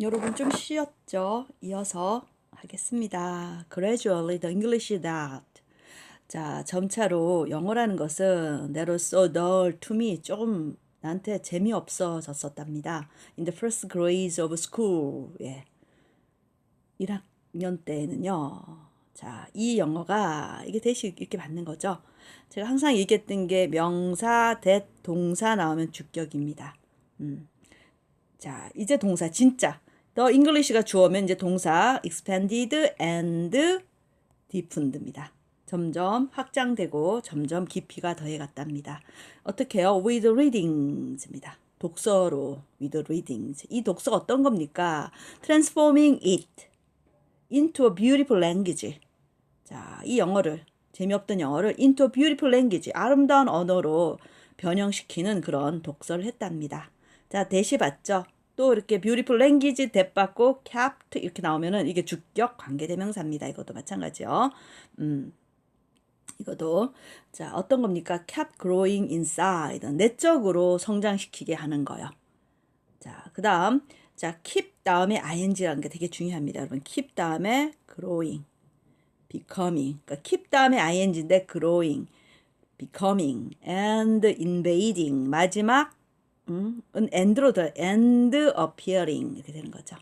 여러분 좀 쉬었죠? 이어서 하겠습니다. Gradually the English that. 자, 점차로 영어라는 것은 that was so dull to me. 조금 나한테 재미없어졌었답니다. In the first grades of school. 예. 1학년 때에는요. 자, 이 영어가 이게 대시 이렇게 받는 거죠. 제가 항상 얘기했던 게 명사, 대, 동사 나오면 주격입니다. 자, 이제 동사 진짜. The English가 주어면 이제 동사 expanded and deepened입니다. 점점 확장되고 점점 깊이가 더해갔답니다. 어떻게 해요? With readings입니다. 독서로 with readings. 이 독서가 어떤 겁니까? Transforming it into a beautiful language. 자, 이 영어를 재미없던 영어를 into a beautiful language. 아름다운 언어로 변형시키는 그런 독서를 했답니다. 자, 대시 봤죠? 또 이렇게 beautiful language 대받고 kept 이렇게 나오면은 이게 주격 관계대명사입니다. 이것도 마찬가지요. 이것도 자, 어떤 겁니까? kept growing inside. 내적으로 성장시키게 하는 거요. 자, 그다음 자, keep 다음에 ing라는 게 되게 중요합니다. 여러분, keep 다음에 growing, becoming. 그러니까 keep 다음에 ing인데 growing, becoming, and invading. 마지막 은 and로 더 and appearing 이렇게 되는 거죠.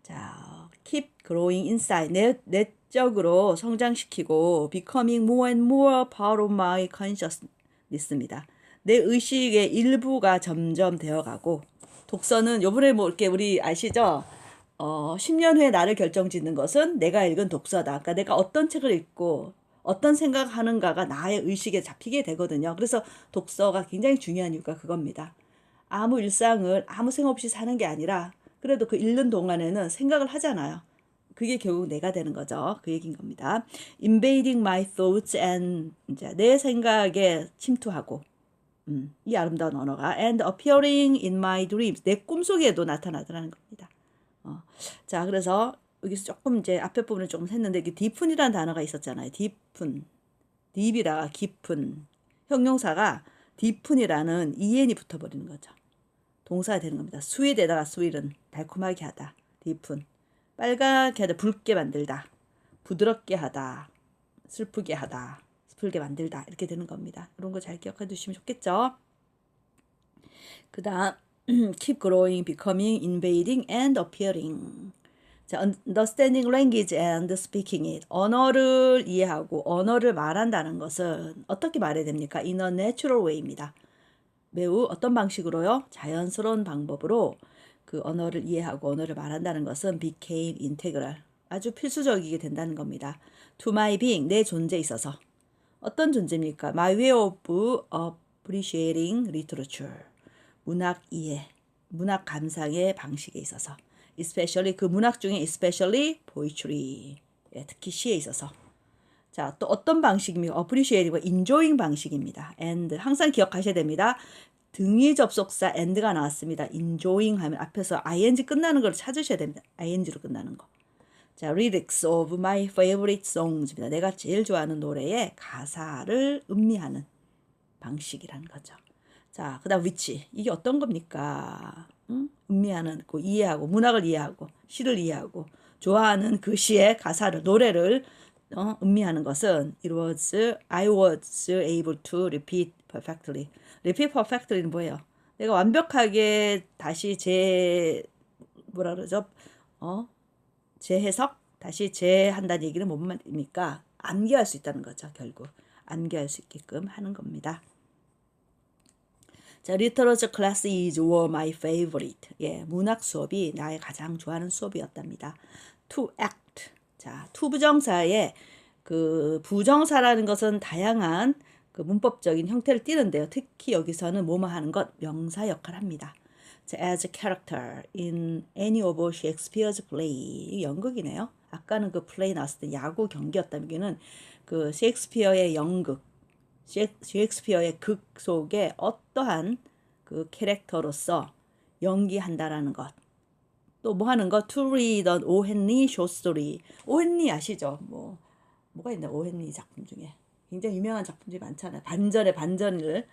자, keep growing inside. 내적으로 성장시키고 becoming more and more part of my consciousness입니다. 내 의식의 일부가 점점 되어가고 독서는 요번에 뭐 이렇게 우리 아시죠? 10년 후에 나를 결정짓는 것은 내가 읽은 독서다. 그러니까 내가 어떤 책을 읽고 어떤 생각하는가가 나의 의식에 잡히게 되거든요. 그래서 독서가 굉장히 중요한 이유가 그겁니다. 아무 일상을 아무 생각 없이 사는 게 아니라 그래도 그 읽는 동안에는 생각을 하잖아요. 그게 결국 내가 되는 거죠. 그 얘기인 겁니다. Invading my thoughts and 이제 내 생각에 침투하고 이 아름다운 언어가 and appearing in my dreams 내 꿈속에도 나타나더라는 겁니다. 자, 그래서 여기서 조금 이제 앞에 부분을 조금 했는데 이게 deepen이라는 단어가 있었잖아요. deepen, deep이라 깊은 형용사가 deepen이라는 en이 붙어버리는 거죠. 동사가 되는 겁니다. sweet에다가 sweet은 달콤하게 하다, deepen, 빨갛게 하다, 붉게 만들다, 부드럽게 하다, 슬프게 하다, 슬프게 만들다 이렇게 되는 겁니다. 이런 거 잘 기억해 두시면 좋겠죠. 그 다음 keep growing, becoming, invading, and appearing. 자, understanding language and speaking it. 언어를 이해하고 언어를 말한다는 것은 어떻게 말해야 됩니까? In a natural way입니다. 매우 어떤 방식으로요? 자연스러운 방법으로 그 언어를 이해하고 언어를 말한다는 것은 became integral. 아주 필수적이게 된다는 겁니다. To my being, 내 존재에 있어서. 어떤 존재입니까? My way of appreciating literature. 문학 이해, 문학 감상의 방식에 있어서. especially 그 문학 중에 especially poetry. 예, 특히 시에 있어서. 자, 또 어떤 방식입니까? appreciating과 enjoying 방식입니다. and 항상 기억하셔야 됩니다. 등위 접속사 and가 나왔습니다. enjoying 하면 앞에서 ing 끝나는 걸 찾으셔야 됩니다. ing로 끝나는 거. 자, lyrics of my favorite songs입니다. 내가 제일 좋아하는 노래의 가사를 음미하는 방식이라는 거죠. 자, 그 다음 which. 이게 어떤 겁니까? 음미하는, 이해하고, 문학을 이해하고, 시를 이해하고, 좋아하는 그 시의 가사를, 노래를 음미하는 것은 I was able to repeat perfectly. repeat perfectly는 뭐예요? 내가 완벽하게 다시 뭐라 그러죠? 재해석? 다시 재한다는 얘기는 뭔 말입니까? 암기할 수 있다는 거죠, 결국. 암기할 수 있게끔 하는 겁니다. 자, literature classes were my favorite. 예, 문학 수업이 나의 가장 좋아하는 수업이었답니다. to act. 자, to 부정사의 그 부정사라는 것은 다양한 그 문법적인 형태를 띠는데요. 특히 여기서는 뭐뭐 하는 것, 명사 역할을 합니다. 자, as a character in any of Shakespeare's play. 연극이네요. 아까는 그 플레이 나왔을 때 야구 경기였다면 여기는 그 셰익스피어의 연극, 셰익스피어의 극 속에 어떠한 그 캐릭터로서 연기한다라는 것. 또 뭐 하는 거? To read an O. Henry short story. O. Henry 아시죠? 뭐가 있나? O. Henry 작품 중에. 굉장히 유명한 작품들이 많잖아요. 반전의 반전을,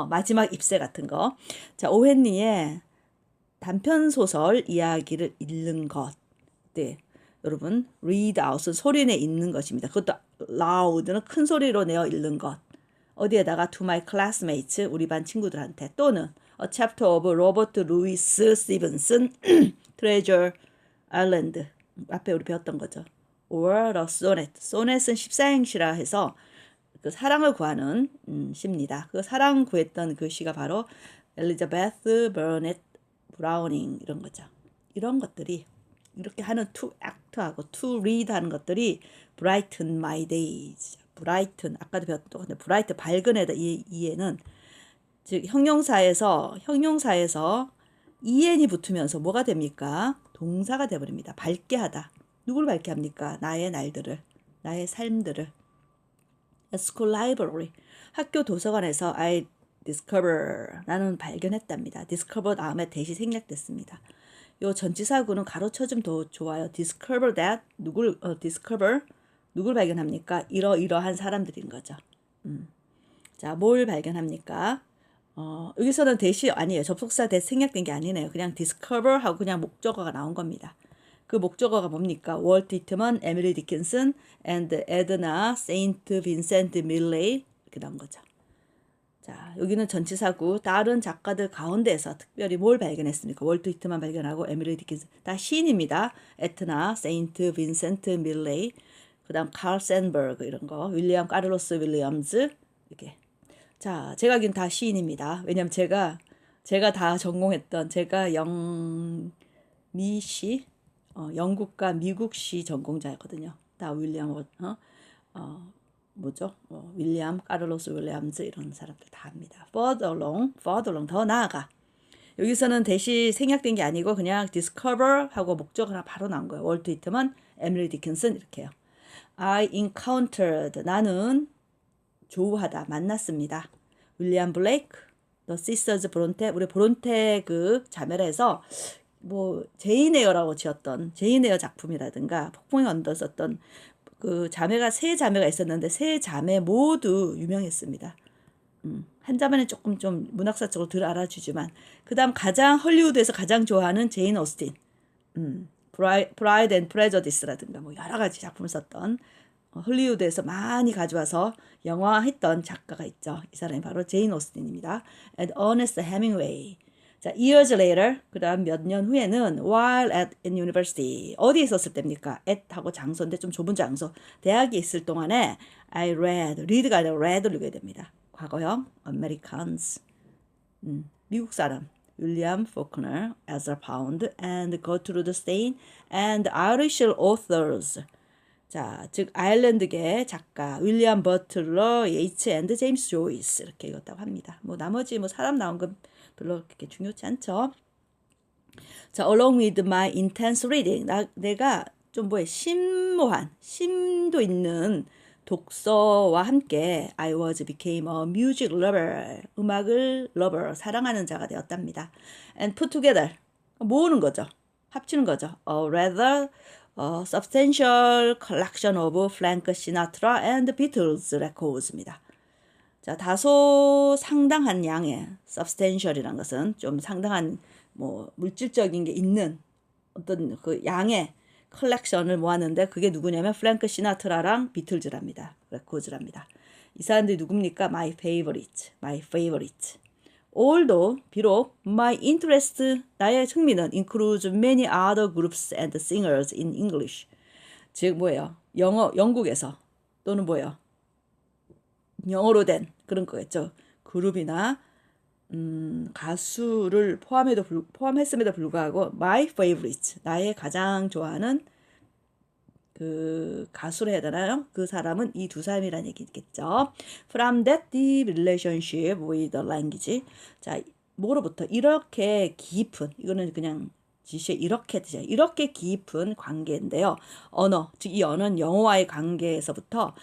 마지막 입새 같은 거. 자, O. Henry의 단편 소설 이야기를 읽는 것. 네. 여러분, read out은 소리내 읽는 것입니다. 그것도 loud는 큰 소리로 내어 읽는 것. 어디에다가 to my classmates, 우리 반 친구들한테. 또는 a chapter of 로버트 루이스 스티븐슨 treasure island. 앞에 우리 배웠던 거죠. or a sonnet. sonet은 십사행시라 해서 그 사랑을 구하는 시입니다. 그 사랑 구했던 그 시가 바로 엘리자베스 버넷 브라우닝 이런 거죠. 이런 것들이 이렇게 하는 to act하고 to read 하는 것들이 brighten my days. brighten 아까도 배웠던 똑같은데 bright 밝은 애다 이에는 즉 형용사에서 en이 붙으면서 뭐가 됩니까? 동사가 돼버립니다. 밝게 하다. 누굴 밝게 합니까? 나의 날들을, 나의 삶들을. School library 학교 도서관에서 I discover 나는 발견했답니다. discover 다음에 대시 생략됐습니다. 요 전치사구는 가로쳐좀 더 좋아요. discover that 누굴 발견합니까? 이러한 사람들인 거죠. 자, 뭘 발견합니까? 여기서는 대시 아니에요. 접속사 대 생략된 게 아니네요. 그냥 discover 하고 그냥 목적어가 나온 겁니다. 그 목적어가 뭡니까? 월트 위트먼, 에밀리 디킨슨, and 에드나 세인트 빈센트 밀레이 이렇게 나온 거죠. 자, 여기는 전치사구 다른 작가들 가운데서 특별히 뭘 발견했습니까? 월트 위트만 발견하고 에밀리 디킨슨 다 시인입니다. 에트나, 세인트 빈센트 밀레이, 그다음 칼 샌버그 이런 거, 윌리엄 카를로스 윌리엄즈 이렇게. 자, 제가 알기로는 다 시인입니다. 왜냐면 제가 다 전공했던 제가 영미시 영국과 미국시 전공자였거든요. 다 윌리엄 윌리엄 카를로스 윌리엄즈 이런 사람들 다 합니다. further along 더 나아가. 여기서는 대시 생략된 게 아니고 그냥 discover 하고 목적어가 바로 나온 거예요. 월트 위트먼, 에밀리 디킨슨 이렇게요. I encountered 나는 조우하다 만났습니다. 윌리엄 블레이크, The Sisters 브론테 우리 브론테 그 자매라 해서 뭐 제인 에어라고 지었던 제인 에어 작품이라든가 폭풍의 언더 썼던 그 자매가 세 자매가 있었는데 세 자매 모두 유명했습니다. 한 자매는 조금 좀 문학사적으로 덜 알아주지만 그다음 가장 헐리우드에서 가장 좋아하는 제인 오스틴, 프라이드 앤 프레저디스라든가 뭐 여러 가지 작품을 썼던 헐리우드에서 많이 가져와서 영화했던 작가가 있죠. 이 사람이 바로 제인 오스틴입니다. And Ernest Hemingway. 자, years later, 그 다음 몇 년 후에는 while at university. 어디에 있었을 때입니까? at 하고 장소인데 좀 좁은 장소. 대학에 있을 동안에 I read가 아니라 read를 읽어야 됩니다. 과거형, Americans. 미국 사람. 윌리엄 포크너, 에즈라 파운드, and 거트루드 스테인, and Irish authors. 자, 즉 아일랜드계 작가 윌리엄 버틀러, 예이츠 앤드 제임스 조이스 이렇게 읽었다고 합니다. 뭐 나머지 뭐 사람 나온 건 별로 그렇게 중요치 않죠. 자, along with my intense reading. 내가 좀 심오한, 심도 있는 독서와 함께 I became a music lover. 음악을 lover, 사랑하는 자가 되었답니다. And put together. 모으는 거죠. 합치는 거죠. A rather substantial collection of Frank Sinatra and Beatles records입니다. 자, 다소 상당한 양의 substantial이라는 것은 좀 상당한 뭐 물질적인 게 있는 어떤 그 양의 컬렉션을 모았는데 그게 누구냐면 프랭크 시나트라랑 비틀즈랍니다. 레코드랍니다. 이 사람들이 누굽니까? My favorite. Although 비록 my interest 나의 흥미는 includes many other groups and singers in English. 즉 뭐예요? 영국에서 또는 뭐예요? 영어로 된 그런 거겠죠. 그룹이나 가수를 포함했음에도 불구하고 my favorite 나의 가장 좋아하는 그 가수를 해야 되나요? 그 사람은 이 두 사람이라는 얘기겠죠. From that deep relationship with the language. 자, 뭐로부터 이렇게 깊은 이거는 그냥 지시에 이렇게 뜻이에요. 이렇게 깊은 관계인데요. 언어, 즉 이 언어는 영어와의 관계에서부터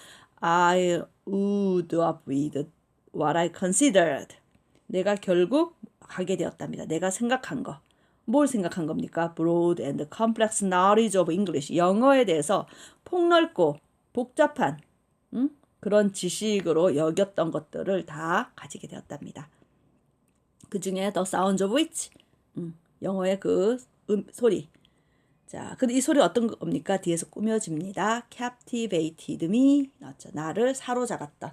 I would up with what I considered. 내가 결국 하게 되었답니다. 내가 생각한 거. 뭘 생각한 겁니까? Broad and complex knowledge of English. 영어에 대해서 폭넓고 복잡한 그런 지식으로 여겼던 것들을 다 가지게 되었답니다. 그 중에 The Sounds of Which. 영어의 그 소리. 자, 근데 이 소리 어떤 겁니까? 뒤에서 꾸며집니다. captivated me. 나왔죠. 나를 사로잡았던.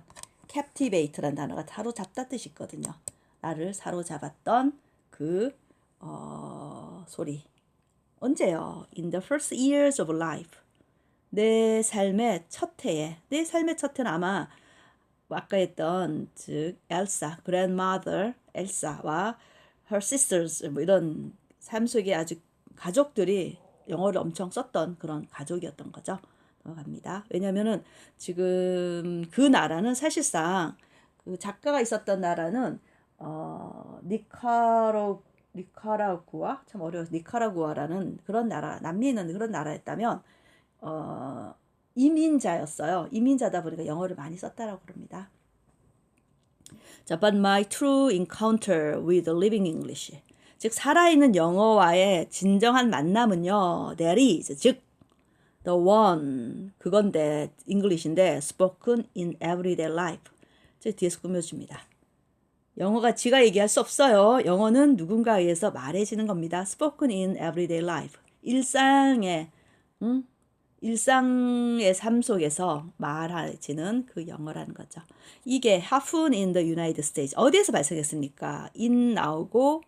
captivate라는 단어가 사로잡다 뜻이 있거든요. 나를 사로잡았던 그 소리. 언제요? In the first years of life. 내 삶의 첫 해에. 내 삶의 첫 해는 아마 아까 했던 즉 엘사, grandmother 엘사와 her sisters 뭐 이런 삶 속에 아주 가족들이 영어를 엄청 썼던 그런 가족이었던 거죠. 넘어갑니다. 왜냐면은 지금 그 나라는 사실상 그 작가가 있었던 나라는 니카라구아 참 어려워서 니카라구아라는 그런 나라 남미에 있는 그런 나라였다면 이민자였어요. 이민자다 보니까 영어를 많이 썼다라고 그럽니다. 자, but my true encounter with living English. 즉 살아있는 영어와의 진정한 만남은요. That is, 즉 the one 그건데 English인데 spoken in everyday life. 저 뒤에서 꾸며줍니다. 영어가 지가 얘기할 수 없어요. 영어는 누군가에 의해서 말해지는 겁니다. spoken in everyday life. 일상의 삶 속에서 말해지는 그 영어라는 거죠. 이게 happen in the United States. 어디에서 발생했습니까? in 나오고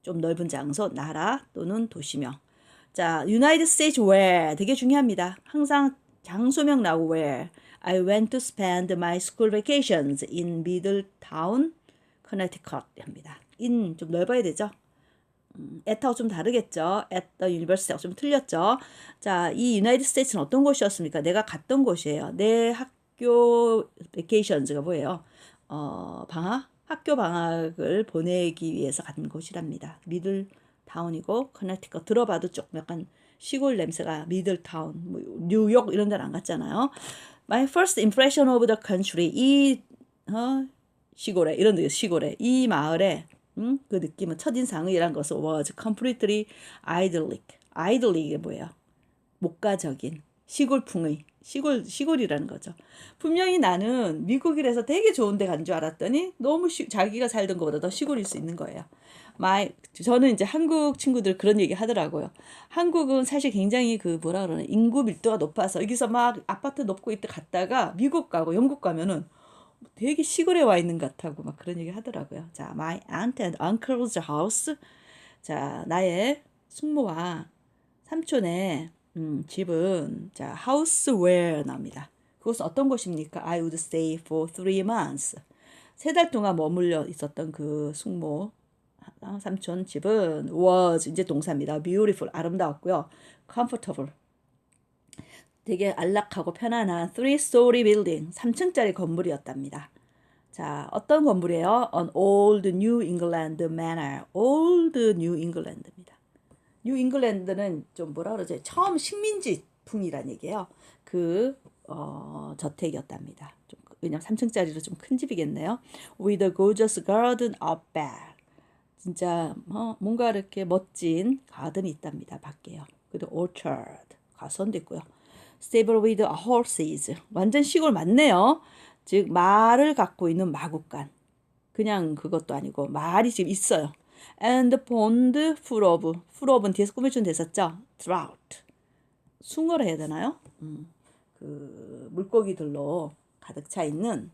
좀 넓은 장소, 나라 또는 도시명. 자, United States where 되게 중요합니다. 항상 장소명 나오고 where. I went to spend my school vacations in Middletown, Connecticut 합니다. in 좀 넓어야 되죠. at하고 좀 다르겠죠. at the university하고 좀 틀렸죠. 자, 이 유나이티드 스테이츠는 어떤 곳이었습니까? 내가 갔던 곳이에요. 내 학교 베케이션즈가 뭐예요? 학교 방학을 보내기 위해서 간 곳이랍니다. 미들타운이고 커네티컷 들어봐도 조금 약간 시골 냄새가 미들타운, 뭐 뉴욕 이런 데는 안 갔잖아요. My first impression of the country 이 시골에 이런 데 시골에 이 마을에 그 느낌은 첫인상이란 것은 was completely idyllic. idyllic이 뭐예요? 목가적인 시골풍의 시골이라는 거죠. 분명히 나는 미국이라서 되게 좋은 데 간 줄 알았더니 너무 자기가 살던 것보다 더 시골일 수 있는 거예요. 저는 이제 한국 친구들 그런 얘기 하더라고요. 한국은 사실 굉장히 그 뭐라 그러나 인구 밀도가 높아서 여기서 막 아파트 높고 이때 갔다가 미국 가고 영국 가면은 되게 시골에 와 있는 것 같다고 막 그런 얘기 하더라고요. 자, my aunt and uncle's house. 자, 나의 숙모와 삼촌의 집은 자, house where 나옵니다. 그것은 어떤 곳입니까? I would stay for 3 months. 3달 동안 머물러 있었던 그 숙모 삼촌 집은 was 이제 동사입니다. beautiful 아름다웠고요. comfortable 되게 안락하고 편안한 3-story building 3층짜리 건물이었답니다. 자, 어떤 건물이에요? An old New England manor. old New England입니다. 뉴 잉글랜드는 좀 뭐라 그러죠? 처음 식민지풍이란 얘기예요. 그 저택이었답니다. 왜냐면 3층짜리로 좀 큰 집이겠네요. With a gorgeous garden up back. 진짜 뭔가 이렇게 멋진 가든이 있답니다. 밖에요. 그리고 orchard 가선도 있고요. Stable with horses. 완전 시골 맞네요. 즉 말을 갖고 있는 마구간. 그냥 그것도 아니고 말이 지금 있어요. And pond full of은 뒤에서 꾸며준 대사죠. Trout. 숭어를 해야 되나요? 그 물고기들로 가득 차 있는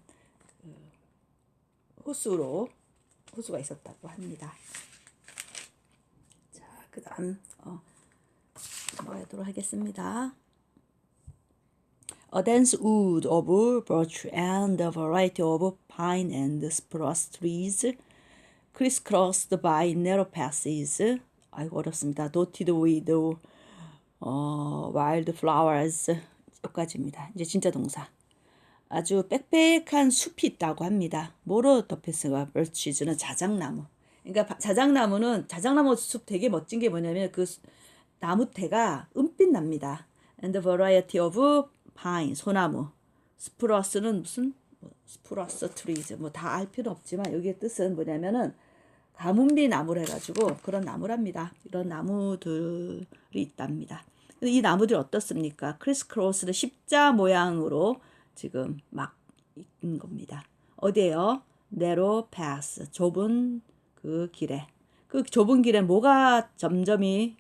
호수가 있었다고 합니다. 자, 그 다음 넘어가도록 하겠습니다. A dense wood of birch and a variety of pine and spruce trees crisscrossed by narrow paths. 아이고 어렵습니다. dotted with wild flowers. 여기까지입니다. 이제 진짜 동사. 아주 빽빽한 숲이 있다고 합니다. 뭐로 덮였을까? birches는 자작나무. 그러니까 자작나무 숲 되게 멋진 게 뭐냐면 그 나무태가 은빛 납니다. And a variety of pine, 소나무. 스프러스는 무슨 스프러스 트리즈 뭐 다 알 필요 없지만 여기의 뜻은 뭐냐면은 가뭄비 나무를 해가지고 그런 나무랍니다. 이런 나무들이 있답니다. 이 나무들이 어떻습니까? 크리스크로스는 십자 모양으로 지금 막 있는 겁니다. 어디에요? narrow path, 좁은 그 길에. 그 좁은 길에 뭐가 점점이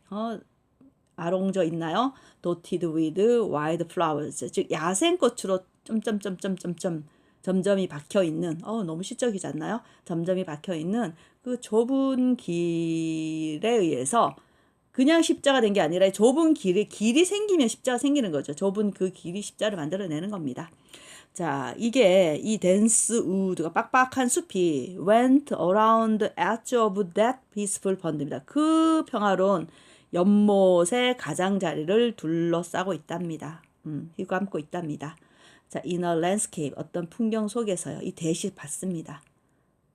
아롱져 있나요? dotted with wild flowers. 즉 야생꽃으로 점점점점점점 점점이 박혀 있는 너무 시적이지 않나요? 점점이 박혀 있는 그 좁은 길에 의해서 그냥 십자가 된 게 아니라 좁은 길이 생기면 십자가 생기는 거죠. 좁은 그 길이 십자를 만들어내는 겁니다. 자, 이게 이 댄스 우드가 빡빡한 숲이 went around the edge of that peaceful pond입니다. 그 평화로운 연못의 가장자리를 둘러싸고 있답니다. 휘감고 있답니다. 자, in a landscape 어떤 풍경 속에서요. 이 대시 받습니다.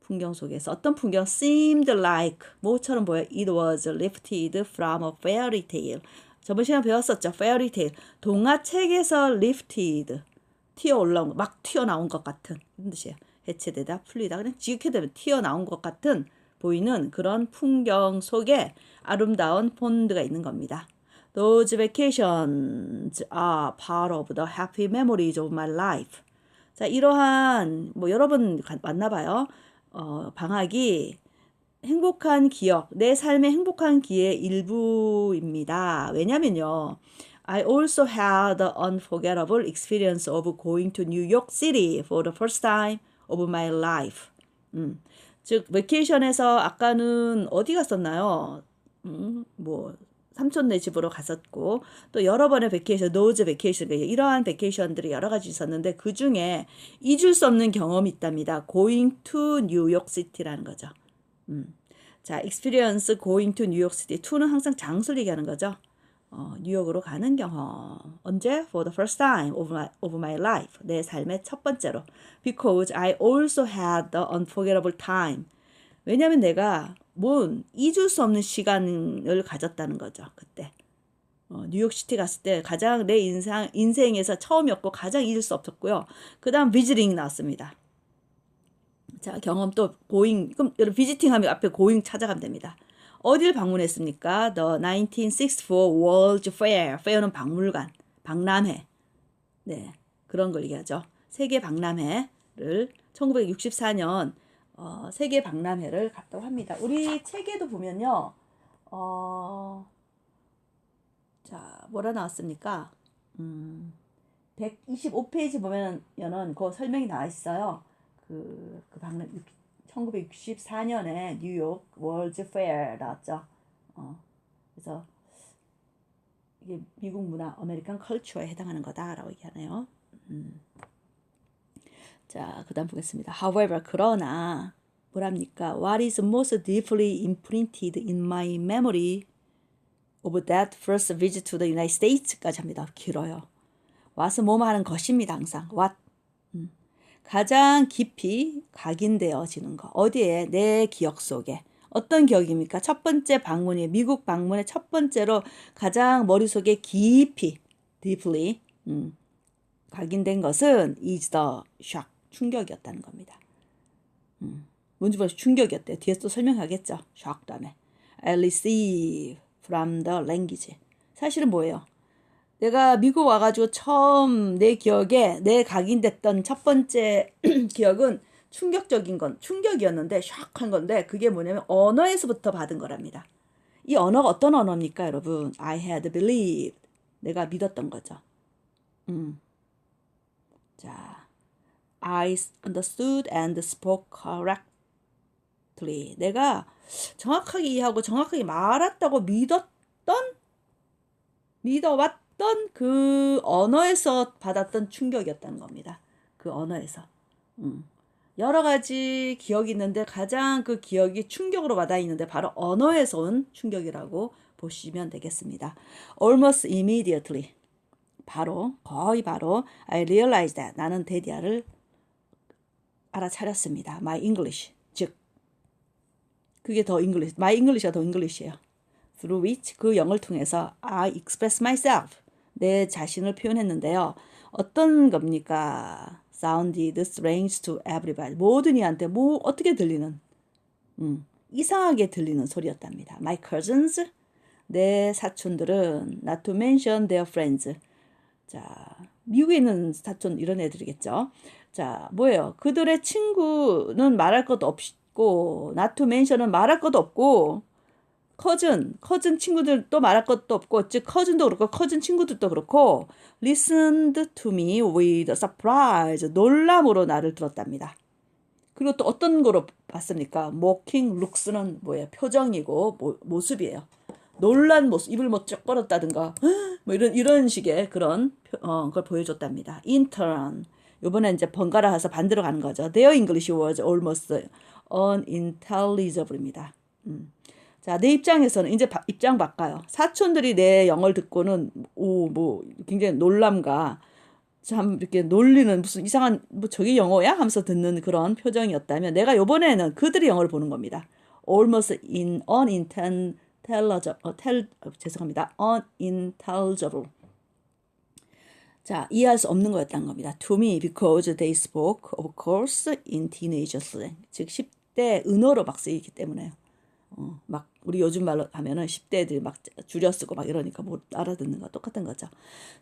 풍경 속에서 어떤 풍경 seemed like 뭐처럼 보여. It was lifted from a fairy tale. 저번 시간에 배웠었죠. fairy tale. 동화책에서 lifted 튀어 올라온 거, 막 튀어나온 것 같은 이런 뜻이에요. 해체되다 풀리다 그냥 지극해되면 튀어나온 것 같은 보이는 그런 풍경 속에 아름다운 폰드가 있는 겁니다. Those vacations are part of the happy memories of my life. 자, 이러한 뭐 여러 번 만나봐요. 방학이 행복한 기억, 내 삶의 행복한 기의 일부입니다. 왜냐면요. I also had the unforgettable experience of going to New York City for the first time of my life. 즉, 베케이션에서 아까는 어디 갔었나요? 뭐 삼촌네 집으로 갔었고 또 여러 번의 베케이션, 노즈 베케이션, 이러한 베케이션들이 여러 가지 있었는데 그 중에 잊을 수 없는 경험이 있답니다. Going to New York City라는 거죠. 자, experience going to New York City. to는 항상 장소를 얘기하는 거죠. 뉴욕으로 가는 경험. 언제? For the first time of my life. 내 삶의 첫 번째로. Because I also had the unforgettable time. 왜냐하면 내가 잊을 수 없는 시간을 가졌다는 거죠. 그때. 뉴욕시티 갔을 때 가장 내 인생에서 처음이었고 가장 잊을 수 없었고요. 그 다음 비지팅 나왔습니다. 자, 경험 또 고잉. 그럼 여러분 비지팅 하면 앞에 고잉 찾아가면 됩니다. 어딜 방문했습니까? The 1964 World's Fair. Fair는 박물관, 박람회. 네, 그런 걸 얘기하죠. 세계 박람회를 1964년 세계 박람회를 갔다고 합니다. 우리 책에도 보면요. 자, 뭐라 나왔습니까? 125페이지 보면은 그 설명이 나와 있어요. 그 박람 1964년에 뉴욕 월드 페어 나왔죠. 그래서 이게 미국 문화, 아메리칸 컬처에 해당하는 거다라고 얘기하네요. 자, 그다음 보겠습니다. However, 그러나 뭐랍니까? What is most deeply imprinted in my memory of that first visit to the United States까지 합니다. 길어요. what's 뭐뭐 하는 것입니다. 항상 what. 가장 깊이 각인되어지는 거. 어디에? 내 기억 속에. 어떤 기억입니까? 첫 번째 방문이 미국 방문의 첫 번째로 가장 머릿속에 깊이 deeply 각인된 것은 is the shock. 충격이었다는 겁니다. 뭔지 벌써 충격이었대요. 뒤에서 또 설명하겠죠. shock 다음에. I receive from the language. 사실은 뭐예요? 내가 미국 와가지고 처음 내 기억에 내 각인됐던 첫 번째 기억은 충격이었는데 샥한 건데 그게 뭐냐면 언어에서부터 받은 거랍니다. 이 언어가 어떤 언어입니까, 여러분? I had believed. 내가 믿었던 거죠. 자, I understood and spoke correctly. 내가 정확하게 이해하고 정확하게 말했다고 믿어왔던 그 언어에서 받았던 충격이었다는 겁니다. 그 언어에서. 여러 가지 기억이 있는데 가장 그 기억이 충격으로 와닿았는데 바로 언어에서 온 충격이라고 보시면 되겠습니다. Almost immediately. 거의 바로 I realized that. 나는 대디아를 알아차렸습니다. My English. 즉, 그게 더 English. My English가 더 English예요. Through which 그 영을 통해서 I express myself. 내 자신을 표현했는데요. 어떤 겁니까? Sounded strange to everybody. 모든 이한테 어떻게 들리는 이상하게 들리는 소리였답니다. My cousins, 내 사촌들은 not to mention their friends. 자, 미국에 있는 사촌 이런 애들이겠죠. 자, 뭐예요? 그들의 친구는 말할 것도 없고 not to mention은 말할 것도 없고 커즌 친구들도 말할 것도 없고 즉 커즌도 그렇고 커즌 친구들도 그렇고 listened to me with surprise 놀람으로 나를 들었답니다. 그리고 또 어떤 거로 봤습니까? mocking looks는 뭐예요? 표정이고 모습이에요. 놀란 모습, 입을 뭐 쩍 뻗었다든가 뭐 이런 식의 그런 걸 보여줬답니다. intern 요번에 이제 번갈아 해서 반대로 가는 거죠. Their English was almost unintelligible입니다. 자, 내 입장에서는 이제 입장 바꿔요. 사촌들이 내 영어를 듣고는 뭐 굉장히 놀람과 참 이렇게 놀리는 무슨 이상한 뭐 저게 영어야 하면서 듣는 그런 표정이었다면 내가 요번에는 그들의 영어를 보는 겁니다. almost 죄송합니다. unintelligible. 자, 이해할 수 없는 거였다는 겁니다. To me because they spoke of course in teenage slang. 즉 10대 은어로 막 쓰이기 때문에요. 막 우리 요즘 말로 하면은 10대들 막 줄여 쓰고 막 이러니까 못 알아듣는 거 똑같은 거죠.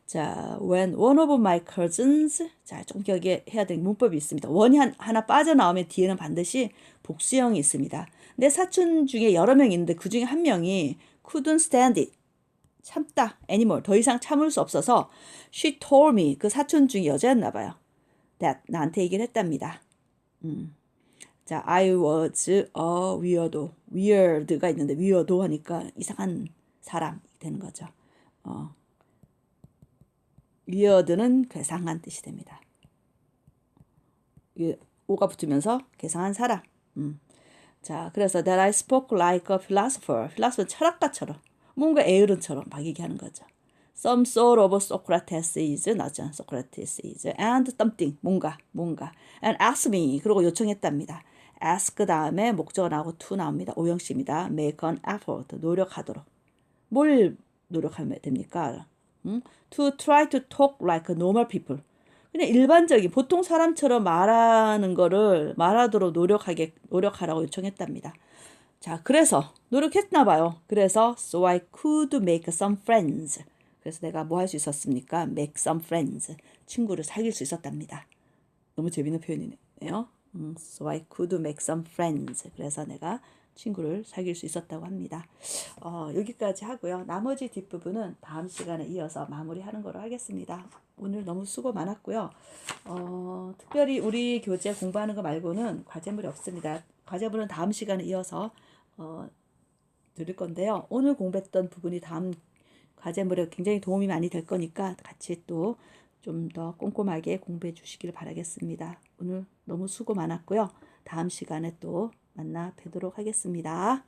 자, when one of my cousins 자, 좀 기억해야 될 문법이 있습니다. 원이 하나 빠져나오면 뒤에는 반드시 복수형이 있습니다. 내 사촌 중에 여러 명 있는데 그 중에 한 명이 couldn't stand it 참다 anymore 더 이상 참을 수 없어서 she told me 그 사촌 중에 여자였나 봐요. that 나한테 얘기를 했답니다. 자, I was a weirdo. weird가 있는데 weirdo 하니까 이상한 사람이 되는 거죠. weird는 괴상한 뜻이 됩니다. 오가 붙으면서 괴상한 사람. 자, 그래서 that I spoke like a philosopher. philosopher 철학가처럼 뭔가 에으른처럼 막 얘기하는 거죠. Some sort of Socrates is 나죠. Socrates is and something 뭔가 and ask me 그리고 요청했답니다. ask 다음에 목적어 나오고 to 나옵니다. 오형식입니다. make an effort 노력하도록 뭘 노력하면 됩니까? to try to talk like normal people 그냥 일반적인 보통 사람처럼 말하는 거를 말하도록 노력하라고 요청했답니다. 자, 그래서 노력했나 봐요. 그래서 so I could make some friends. 그래서 내가 뭐 할 수 있었습니까? make some friends. 친구를 사귈 수 있었답니다. 너무 재밌는 표현이네요. So I could make some friends. 그래서 내가 친구를 사귈 수 있었다고 합니다. 여기까지 하고요. 나머지 뒷부분은 다음 시간에 이어서 마무리하는 거로 하겠습니다. 오늘 너무 수고 많았고요. 특별히 우리 교재 공부하는 거 말고는 과제물이 없습니다. 과제물은 다음 시간에 이어서 드릴 건데요. 오늘 공부했던 부분이 다음 과제물에 굉장히 도움이 많이 될 거니까 같이 또 좀 더 꼼꼼하게 공부해 주시길 바라겠습니다. 오늘 너무 수고 많았고요. 다음 시간에 또 만나 뵙도록 하겠습니다.